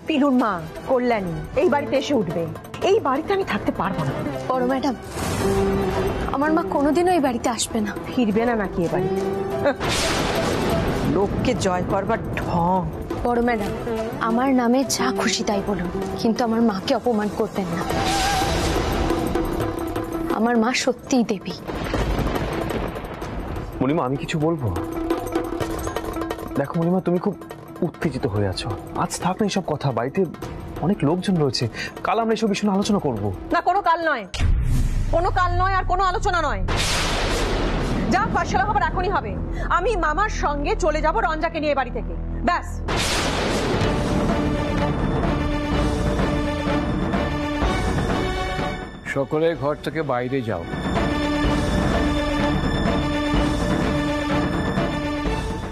পিলুর মা কল্যাণী এই বাড়িতে এসে উঠবে। এই বাড়িতে আমি থাকতে পারবো না। বড় ম্যাডাম, আমার মা কোনোদিনও এই বাড়িতে আসবে না। ফিরবে না নাকি এ বাড়িতে? লোককে জয় করবার ঢং। বড় ম্যাডাম, আমার নামে যা খুশি তাই বলুন, কিন্তু আমার মাকে অপমান করবেন না। আমার মা সত্যিই দেবী। মণিমা, আমি কিছু বলবো? দেখো মণিমা, তুমি খুব উত্তেজিত হয়ে আছো। আজ থাক না এইসব কথা, বাড়িতে অনেক লোকজন রয়েছে, কাল আমরা এইসব বিষয়ে আলোচনা করব। না, কোনো কাল নয়, কোনো কাল নয়, আর কোনো আলোচনা নয়। যা ফয়সালা হবার এখনই হবে। আমি মামার সঙ্গে চলে যাব রঞ্জাকে নিয়ে বাড়ি থেকে, ব্যাস। সকলে ঘর থেকে বাইরে যাও।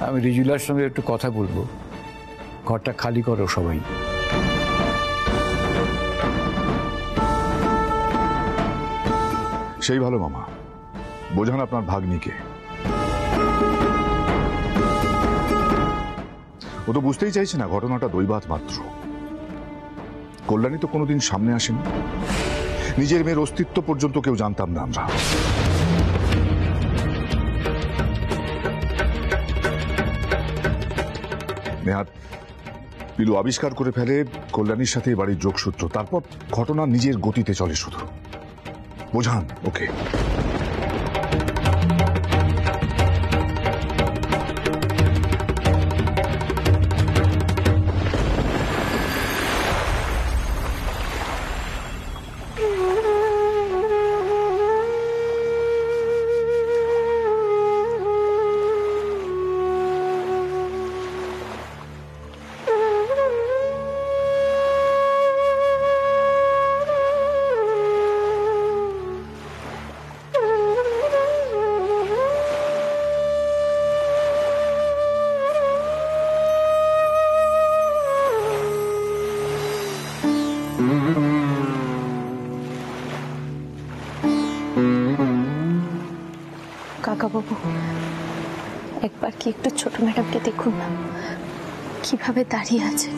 আমি রিজুলার সঙ্গে একটু কথা বলবো। ঘরটা খালি করো সবাই। সেই ভালো মামা, বোঝান আপনার ভাগ্নিকে। ও তো বুঝতেই চাইছে না ঘটনাটা দৈবাত মাত্র। কল্যাণী তো কোনোদিন সামনে আসেনি, নিজের মেয়ের অস্তিত্ব পর্যন্ত কেউ জানতাম না আমরা। নেহাত পিলু আবিষ্কার করে ফেলে কল্যাণীর সাথে বাড়ির যোগসূত্র, তারপর ঘটনা নিজের গতিতে চলে। শুধু বোঝান ওকে। কাকা বাবু, একবার কি একটু ছোট ম্যাডামকে দেখুন না, কিভাবে দাঁড়িয়ে আছে।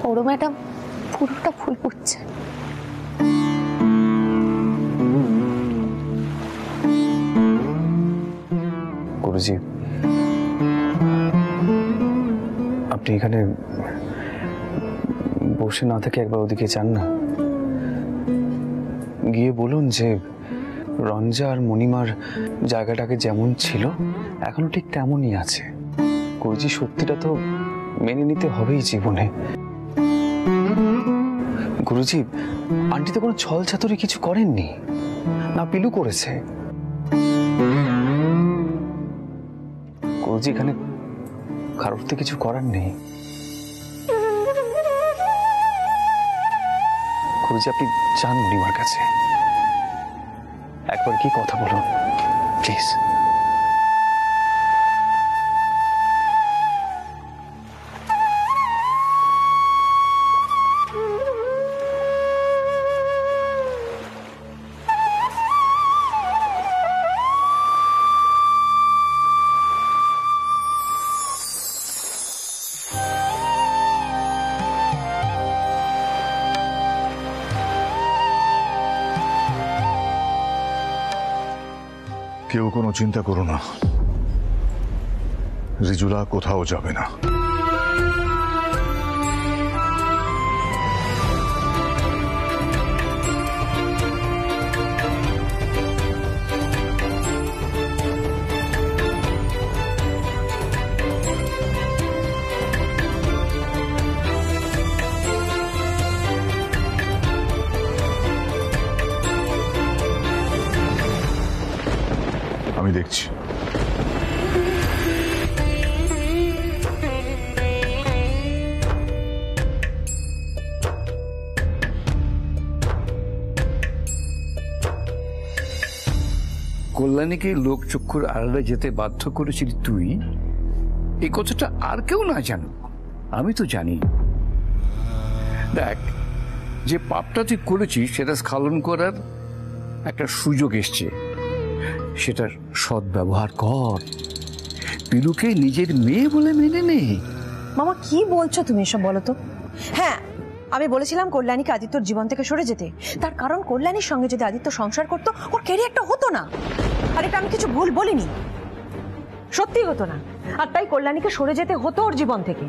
বড় ম্যাডাম পুরোটা ফুল পুচ্ছে। গুরুজি, আপনি এখানে বসে না থেকে একবার ওদিকে যান না। গিয়ে বলুন যে রঞ্জা আর মণিমার জায়গাটাকে যেমন ছিল এখনো ঠিক তেমনই আছে। গুরুজি, সত্যিটা তো মেনে নিতে হবেই জীবনে। গুরুজি, আন্টি তো কোনো ছল ছাতুরি কিছু করেননি, না পিলু করেছে। গুরুজি, এখানে কারোর তো কিছু করার নেই। গুরুজি, আপনি যান মণিমার কাছে, একবার কি কথা বলুন প্লিজ। কেউ কোনো চিন্তা করো না, রিজুলা কোথাও যাবে না। আমি দেখছি। কল্যাণীকে লোকচক্ষুর আড়ালে যেতে বাধ্য করেছিলি তুই, এই কথাটা আর কেউ না জানুক, আমি তো জানি। দেখ, যে পাপটা তুই করেছিস সেটা স্খলন করার একটা সুযোগ এসছে, সেটার সদ্ব্যবহার কর। পিলুকে নিজের মেয়ে বলে মেনে নে। মামা কি বলছো তুমি এসব বলো তো? হ্যাঁ, আমি বলেছিলাম কল্যাণীকে আদিত্যর জীবন থেকে সরে যেতে, তার কারণ কল্যাণীর সঙ্গে যদি আদিত্য সংসার করতো ওর ক্যারিয়ারটা হতো না। আর এটা আমি কিছু ভুল বলিনি, সত্যি হতো না। আর তাই কল্যাণীকে সরে যেতে হতো ওর জীবন থেকে।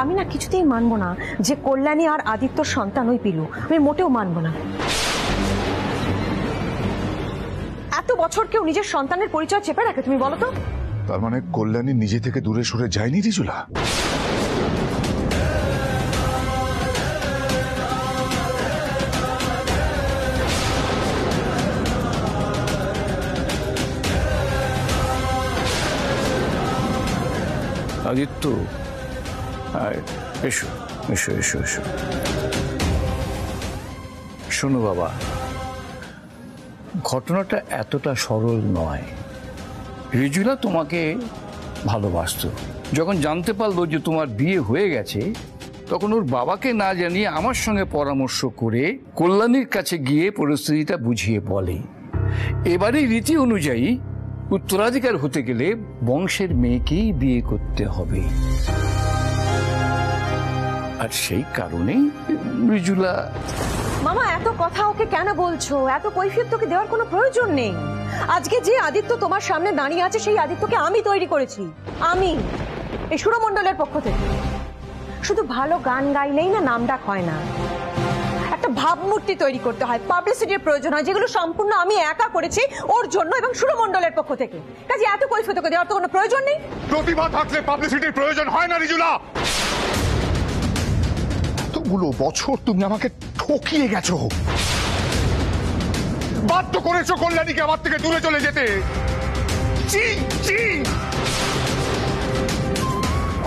আমি না কিছুতেই মানবো না যে কল্যাণী আর আদিত্যর সন্তান ওই পিলু, আমি মোটেও মানবো না। এত বছর কেউ নিজের সন্তানের পরিচয় চেপে রাখে তুমি বলো তো? তার মানে কল্যাণী নিজে থেকে দূরে সরে যায়নি রিজুলা? আদিত্য, এসো এসো এসো এসো। শোনো বাবা, ঘটনাটা এতটা সরল নয়। রিজুলা তোমাকে ভালোবাসতো। যখন জানতে পারলো যে তোমার বিয়ে হয়ে গেছে, তখন ওর বাবাকে না জানিয়ে আমার সঙ্গে পরামর্শ করে কল্যাণীর কাছে গিয়ে পরিস্থিতিটা বুঝিয়ে বলে। এবারে রীতি অনুযায়ী উত্তরাধিকার হতে গেলে বংশের মেয়েকেই বিয়ে করতে হবে। আর সেই কারণেই রিজুলা। মামা এত কথা ওকে কেন বলছো? এত কৈফিয়ত তোকে দেওয়ার কোনো প্রয়োজন নেই। আজকে যে আদিত্য তোমার সামনে দাঁড়িয়ে আছে সেই আদিত্যকে আমি তৈরি করেছি, আমি এই সুরমণ্ডলের পক্ষ থেকে। শুধু ভালো গান গাইলেই না নাম ডাক হয় না, একটা ভাবমূর্তি তৈরি করতে হয়, পাবলিসিটির প্রয়োজন হয়, যেগুলো সম্পূর্ণ আমি একা করেছি ওর জন্য এবং সুরমণ্ডলের পক্ষ থেকে। কাজে এত কৈফিয়ত তোকে দেওয়ার তো কোনো প্রয়োজন নেই। প্রতিভা থাকলে পাবলিসিটির প্রয়োজন হয় না রিজুলা। এতগুলো বছর তুমি আমাকে ঠকিয়ে গেছো, বাধ্য করেছো কল্যাণীকে আমার থেকে দূরে চলে যেতে।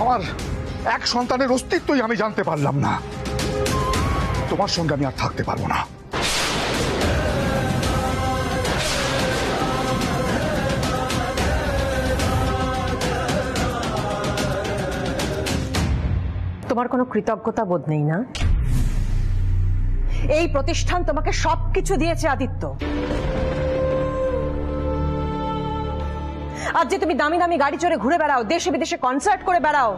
আমার এক সন্তানের অস্তিত্বই আমি জানতে পারলাম না। তোমার সঙ্গে আমি আর থাকতে পারবো না। তোমার কোনো কৃতজ্ঞতা বোধ নেই না? এই প্রতিষ্ঠান তোমাকে সবকিছু দিয়েছে আদিত্য। আজ যে তুমি দামি দামি গাড়ি চড়ে ঘুরে বেড়াও, দেশে বিদেশে কনসার্ট করে বেড়াও,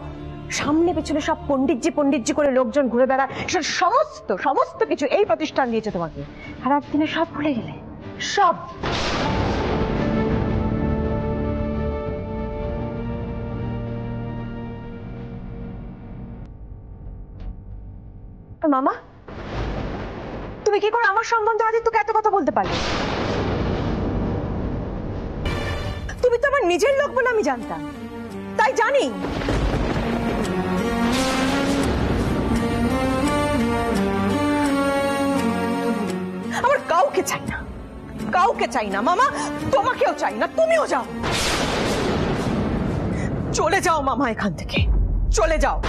সামনে পেছনে সব পণ্ডিতজি করে লোকজন ঘুরে বেড়ায়, সমস্ত কিছু এই প্রতিষ্ঠান দিয়েছে তোমাকে। আর একদিনে সব ভুলে গেলে, সব। মামা, তুমি কি করে আমার সম্বন্ধে আদিত্যকে এত কথা বলতে পারলে? তুমি তো আমার নিজের লোক বলে আমি জানতাম, তাই জানি। আমার কাউকে চাই না, কাউকে চাই না মামা, তোমাকেও চাই না। তুমিও যাও, চলে যাও মামা, এখান থেকে চলে যাও।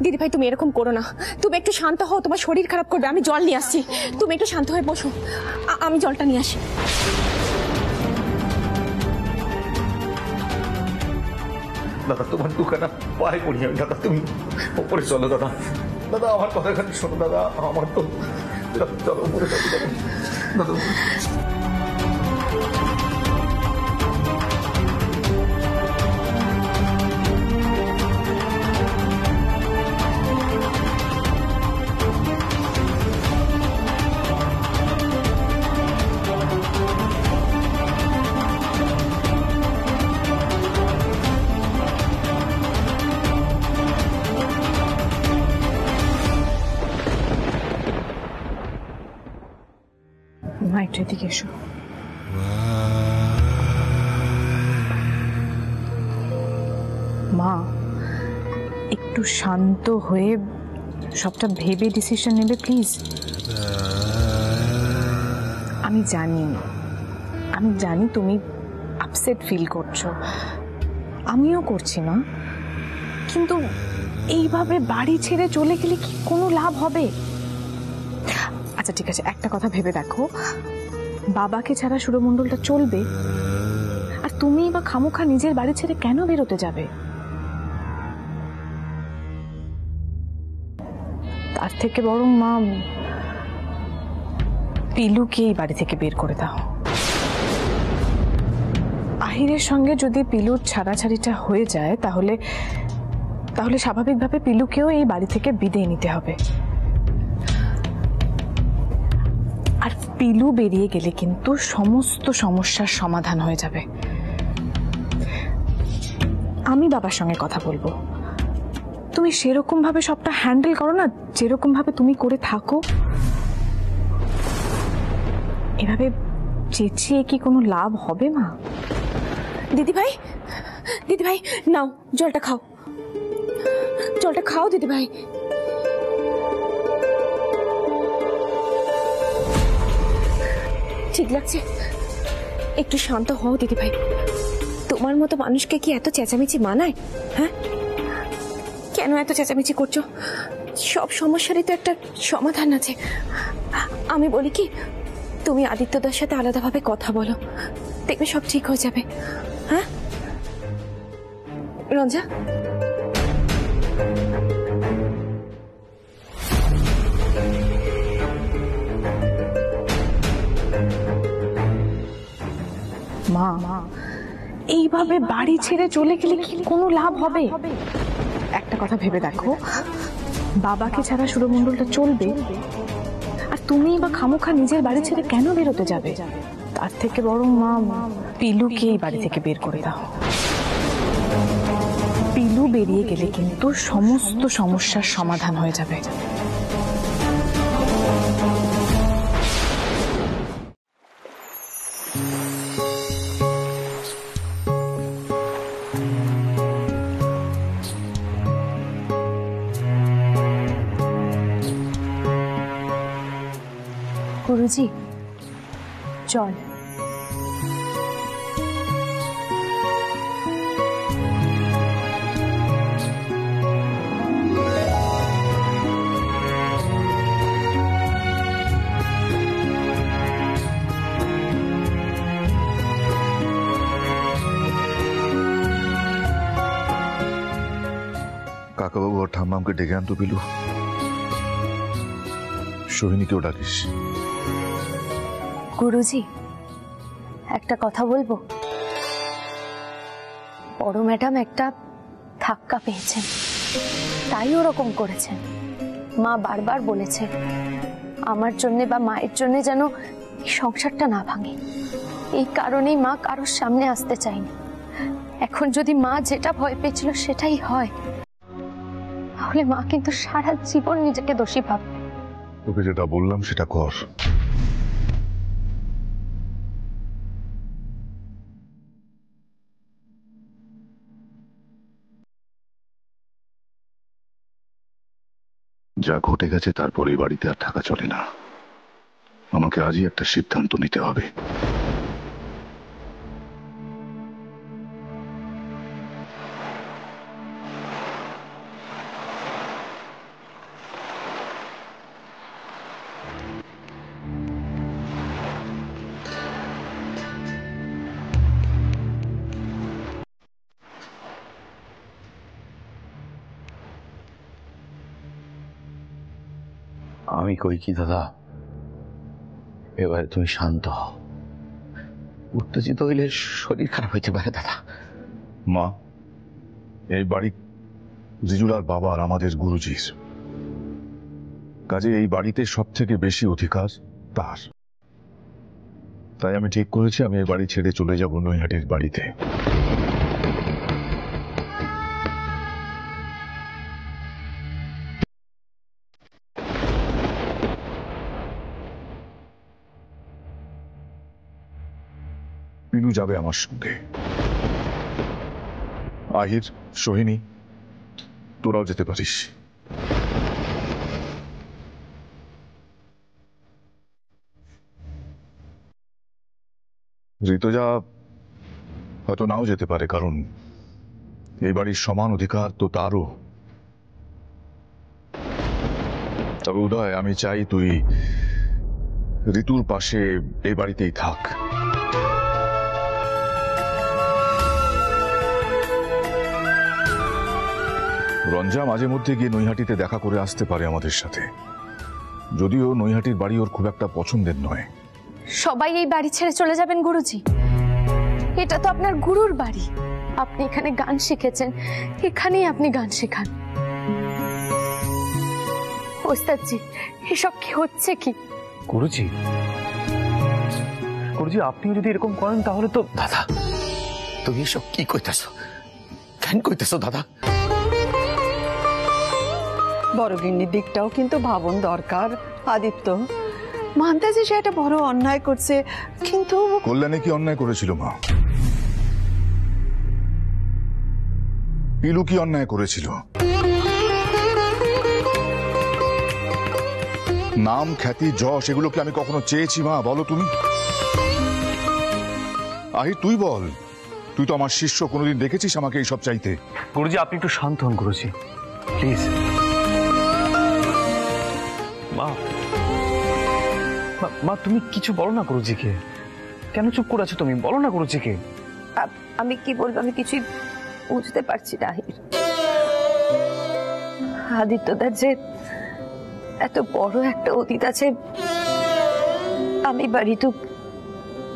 দিদি ভাই তুমি এরকম করো না, তুমি একটু শান্ত হও, তোমার শরীর খারাপ করবে। আমি জল নিয়ে আসছি, তুমি একটু শান্ত হয়ে বসো, আমি জলটা নিয়ে আসি। দাদা তোমার দোকানে পায়ে পড়ি আমি, দাদা তুমি ওপরে চলো। দাদা দাদা আমার কথা এখানে শোনো দাদা, আমার তো চলো উপরে চলো দাদা। মা একটু এদিকে এসো। মা একটু শান্ত হয়ে সবটা ভেবে ডিসিশন নেবে প্লিজ। আমি জানি তুমি আপসেট ফিল করছো, আমিও করছি না, কিন্তু এইভাবে বাড়ি ছেড়ে চলে গেলে কি কোনো লাভ হবে? আচ্ছা ঠিক আছে, একটা কথা ভেবে দেখো, বাবাকে ছাড়া সুরমণ্ডলটা চলবে, আর তুমি বা খামোখা নিজের বাড়ি ছেড়ে কেন বেরোতে যাবে? তার থেকে বরং মা পিলুকে এই বাড়ি থেকে বের করে দাও। আহিরের সঙ্গে যদি পিলুর ছাড়াছাড়িটা হয়ে যায় তাহলে স্বাভাবিকভাবে পিলুকেও এই বাড়ি থেকে বিদায় নিতে হবে। আর পিলু বেরিয়ে গেলে কিন্তু সমস্ত সমস্যার সমাধান হয়ে যাবে। আমি বাবার সঙ্গে কথা বলবো, তুমি সেরকম ভাবে সবটা হ্যান্ডেল করো না যেরকম ভাবে তুমি করে থাকো। এভাবে চেঁচিয়ে কি কোনো লাভ হবে মা? দিদি ভাই নাও জলটা খাও দিদি ভাই। ঠিক লাগছে? একটু শান্ত হও দিদি ভাই। তোমার মতো মানুষকে কি এত চেঁচামেচি মানায়? হ্যাঁ, কেন এত চেঁচামেচি করছো? সব সমস্যারই তো একটা সমাধান আছে। আমি বলি কি, তুমি আদিত্যদার সাথে আলাদাভাবে কথা বলো, দেখবে সব ঠিক হয়ে যাবে। হ্যাঁ রঞ্জা? মা এইভাবে বাড়ি ছেড়ে চলে গেলে কি কোনো লাভ হবে? একটা কথা ভেবে দেখো, বাবাকে ছাড়া সুরমণ্ডলটা চলবে, আর তুমি বা খামোখা নিজের বাড়ি ছেড়ে কেন বেরোতে যাবে? তার থেকে বরং মা পিলুকে এই বাড়ি থেকে বের করে দাও। পিলু বেরিয়ে গেলে কিন্তু সমস্ত সমস্যার সমাধান হয়ে যাবে। গুরুজি জল। কাকাবাবু আর ঠাম্মামকে ডেকে আনতো পিলু। সোহিনীকেও ডাকিস। গুরুজি একটা কথা বলবো। বড় ম্যাডাম একটা ধাক্কা পেয়েছেন, তাই ওরকম করেছেন। মা বারবার বলেছে আমার জন্য বা মায়ের জন্য যেন এই সংসারটা না ভাঙে, এই কারণেই মা কারোর সামনে আসতে চায়নি। এখন যদি মা যেটা ভয় পেয়েছিল সেটাই হয়, তাহলে মা কিন্তু সারা জীবন নিজেকে দোষী ভাববে। তোকে যেটা বললাম সেটা কর। যা ঘটে গেছে তারপর এই বাড়িতে আর থাকা চলে না। আমাকে আজই একটা সিদ্ধান্ত নিতে হবে। আমি কই কি দাদা, এবারে তুমি শান্ত হও। উত্তেজিত হইলে শরীর খারাপ হইতে পারে দাদা। মা, এই বাড়ি জিজুলার বাবা আর আমাদের গুরুজির, কাজে এই বাড়িতে সব থেকে বেশি অধিকার তার। তাই আমি ঠিক করেছি আমি এই বাড়ি ছেড়ে চলে যাব নৈহাটির বাড়িতে। পিলু যাবে আমার সঙ্গে। আহির, সোহিনী, তোরাও যেতে পারিস। ঋতুজা হয়তো নাও যেতে পারে, কারণ এই বাড়ির সমান অধিকার তো তারও। তবে উদয়, আমি চাই তুই ঋতুর পাশে এই বাড়িতেই থাক। রঞ্জা মাঝে মধ্যে গিয়ে নৈহাটিতে দেখা করে আসতে পারে আমাদের সাথে, যদিও নৈহাটির বাড়ি ওর খুব একটা পছন্দের নয়। সবাই এই বাড়ি ছেড়ে চলে যাবেন গুরুজি? এটা তো আপনার গুরুর বাড়ি, আপনি এখানে গান শিখেছেন, এখানেই আপনি গান শেখান। ওস্তাদজি, এসব কি হচ্ছে কি? গুরুজি, গুরুজি আপনিও যদি এরকম করেন তাহলে তো। দাদা, তুমি এসব কি কইতাছ? কেন কইতাছ দাদা? বড়গিন্নির দিকটাও কিন্তু ভাবন দরকার। আদিত্য মানতেছে সে একটা বড় অন্যায় করছে, কিন্তু কল্যাণী কি অন্যায় করেছিল মা? পিলু কি অন্যায় করেছিল? নাম, খ্যাতি, যশ এগুলো কি আমি কখনো চেয়েছি মা? বলো তুমি। আহির, তুই বল, তুই তো আমার শিষ্য, কোনোদিন দেখেছিস আমাকে এইসব চাইতে? গুরুজি আপনি একটু শান্ত হন গুরুজি, প্লিজ। মা তুমি কিছু বলো না গুরুজিকে। কেন চুপ করে আছো তুমি? বলো না গুরুজিকে। আমি কি বলবো, আমি কিছুই বুঝতে পারছি না। আদিত্যদার যে এত বড় একটা অতীত আছে আমি বাড়ি তো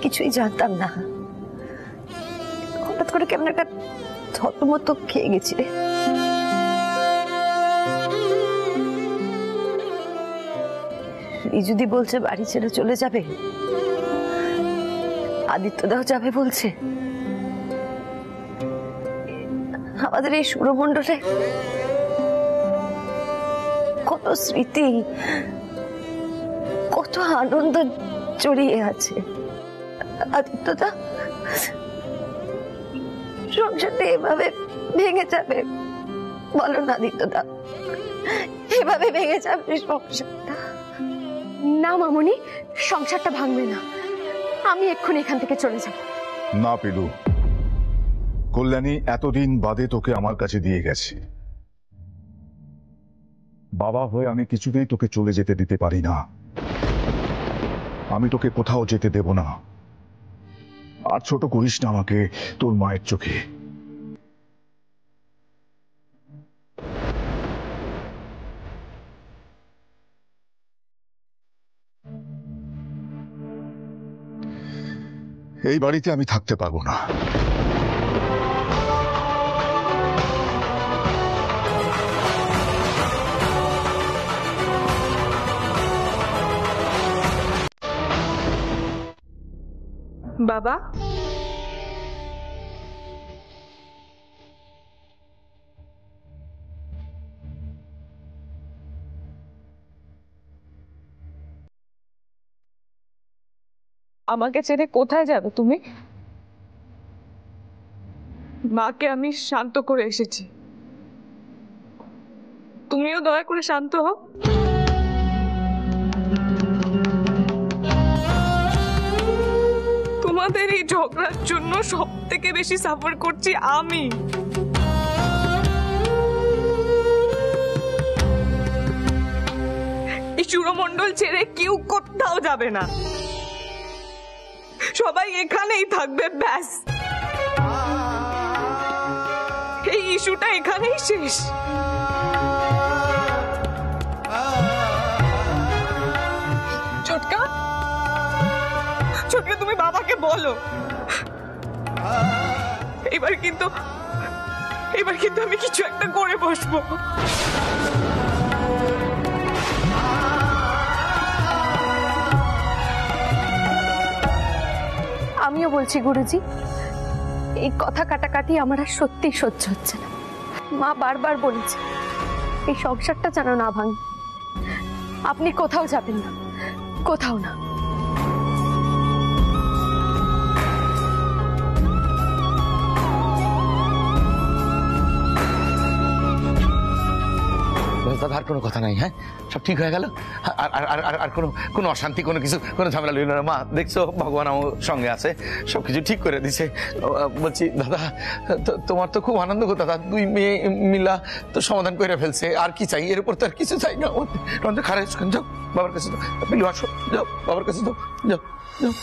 কিছুই জানতাম না। হঠাৎ করে কেমন একটা থতমত খেয়ে গেছি রে। যদি বলছে বাড়ি ছেড়ে চলে যাবে, আদিত্যদাও যাবে বলছে। আমাদের এই সুরমণ্ডলে কত স্মৃতি, কত আনন্দ জড়িয়ে আছে। আদিত্যদা সংসারটা এভাবে ভেঙে যাবে? বলো না আদিত্যদা, এভাবে ভেঙে যাবে সংসারটা? না মামুনি, সংসারটা ভাঙবে না। আমি এক্ষুনি এখান থেকে চলে যাব। না পিলু, কল্যাণী এতদিন বাদে তোকে আমার কাছে দিয়ে গেছে। বাবা হয়ে আমি কিছুতেই তোকে চলে যেতে দিতে পারি না। আমি তোকে কোথাও যেতে দেব না। আর ছোট করিস না আমাকে তোর মায়ের চোখে। এই বাড়িতে আমি থাকতে পারবো না। বাবা, আমাকে ছেড়ে কোথায় যাবে তুমি? মাকে আমি শান্ত করে এসেছি, তুমিও দয়া করে শান্ত হও। তোমাদের এই ঝগড়ার জন্য সব থেকে বেশি সাফার করছি আমি। এই সুরমণ্ডল ছেড়ে কেউ কোথাও যাবে না, সবাই এখানেই থাকবে, ব্যাস। এই ইস্যুটা এখানেই শেষ। ছোটকা, ছোটকা তুমি বাবাকে বলো, এবার কিন্তু আমি কিছু একটা করে বসবো। আমিও বলছি গুরুজি, এই কথা কাটাকাটি আমার আর সত্যি সহ্য হচ্ছে না। মা বারবার বলেছে এই সংসারটা যেন না ভাঙে। আপনি কোথাও যাবেন না, কোথাও না। দাদা আর কোনো কথা নাই, হ্যাঁ সব ঠিক হয়ে গেল। আর আর আর আর- আর কোনো কোনো অশান্তি, কোনো কিছু, কোনো ঝামেলা লইল না। মা দেখছো ভগবান আমার সঙ্গে আছে, সবকিছু ঠিক করে দিছে। বলছি দাদা তোমার তো খুব আনন্দ গো দাদা, দুই মেয়ে মিলা তো সমাধান করে ফেলছে, আর কি চাই? এর উপর তো আর কিছু চাই না। রঞ্জু খারাপ, যাও বাবার কাছে যাও, পিলু আসো, যাও বাবার কাছে যাও, যাও যাও।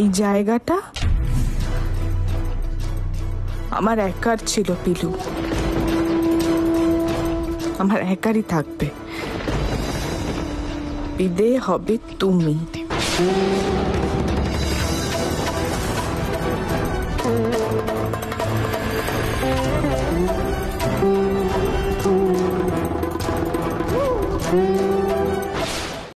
এই জায়গাটা আমার একার ছিল পিলু, আমার একারই থাকবে। বিদে হবে তুমি।